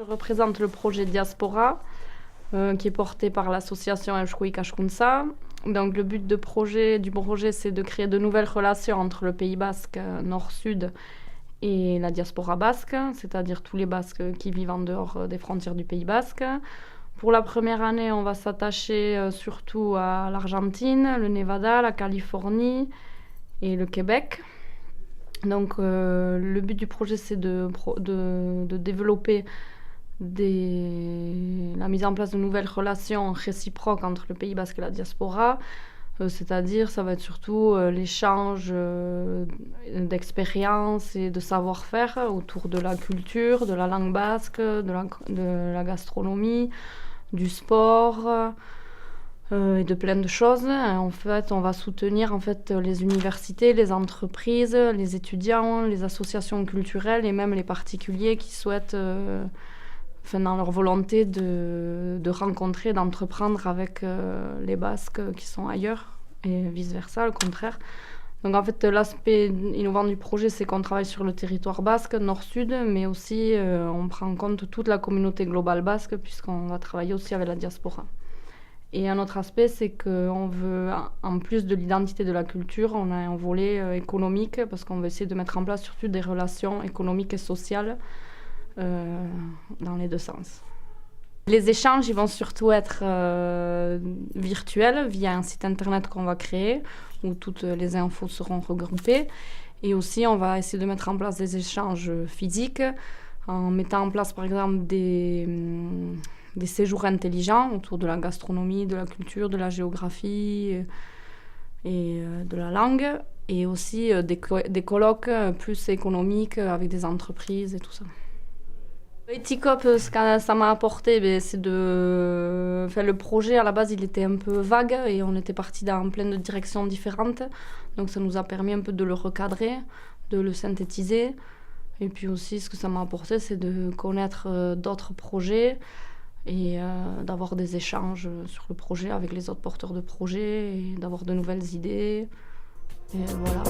Je représente le projet Diaspora, qui est porté par l'association Eusko Ikaskuntza. Donc le but du projet, c'est de créer de nouvelles relations entre le Pays basque nord-sud et la diaspora basque, c'est-à-dire tous les Basques qui vivent en dehors des frontières du Pays basque. Pour la première année, on va s'attacher surtout à l'Argentine, le Nevada, la Californie et le Québec. Donc le but du projet, c'est de développer la mise en place de nouvelles relations réciproques entre le Pays basque et la diaspora. C'est-à-dire, ça va être surtout l'échange d'expériences et de savoir-faire autour de la culture, de la langue basque, de la gastronomie, du sport et de plein de choses. En fait, on va soutenir les universités, les entreprises, les étudiants, les associations culturelles et même les particuliers qui souhaitent, dans leur volonté de rencontrer, d'entreprendre avec les Basques qui sont ailleurs et vice-versa, le contraire. Donc en fait, l'aspect innovant du projet, c'est qu'on travaille sur le territoire basque, nord-sud, mais aussi on prend en compte toute la communauté globale basque, puisqu'on va travailler aussi avec la diaspora. Et un autre aspect, c'est qu'on veut, en plus de l'identité de la culture, on a un volet économique, parce qu'on veut essayer de mettre en place surtout des relations économiques et sociales dans les deux sens. Les échanges, ils vont surtout être virtuels via un site internet qu'on va créer où toutes les infos seront regroupées. Et aussi, on va essayer de mettre en place des échanges physiques en mettant en place, par exemple, des séjours intelligents autour de la gastronomie, de la culture, de la géographie et de la langue. Et aussi des colloques plus économiques avec des entreprises et tout ça. Etikop, ce que ça m'a apporté, c'est le projet, à la base, il était un peu vague et on était parti dans plein de directions différentes. Donc ça nous a permis un peu de le recadrer, de le synthétiser. Et puis aussi, ce que ça m'a apporté, c'est de connaître d'autres projets et d'avoir des échanges sur le projet avec les autres porteurs de projets et d'avoir de nouvelles idées. Et voilà.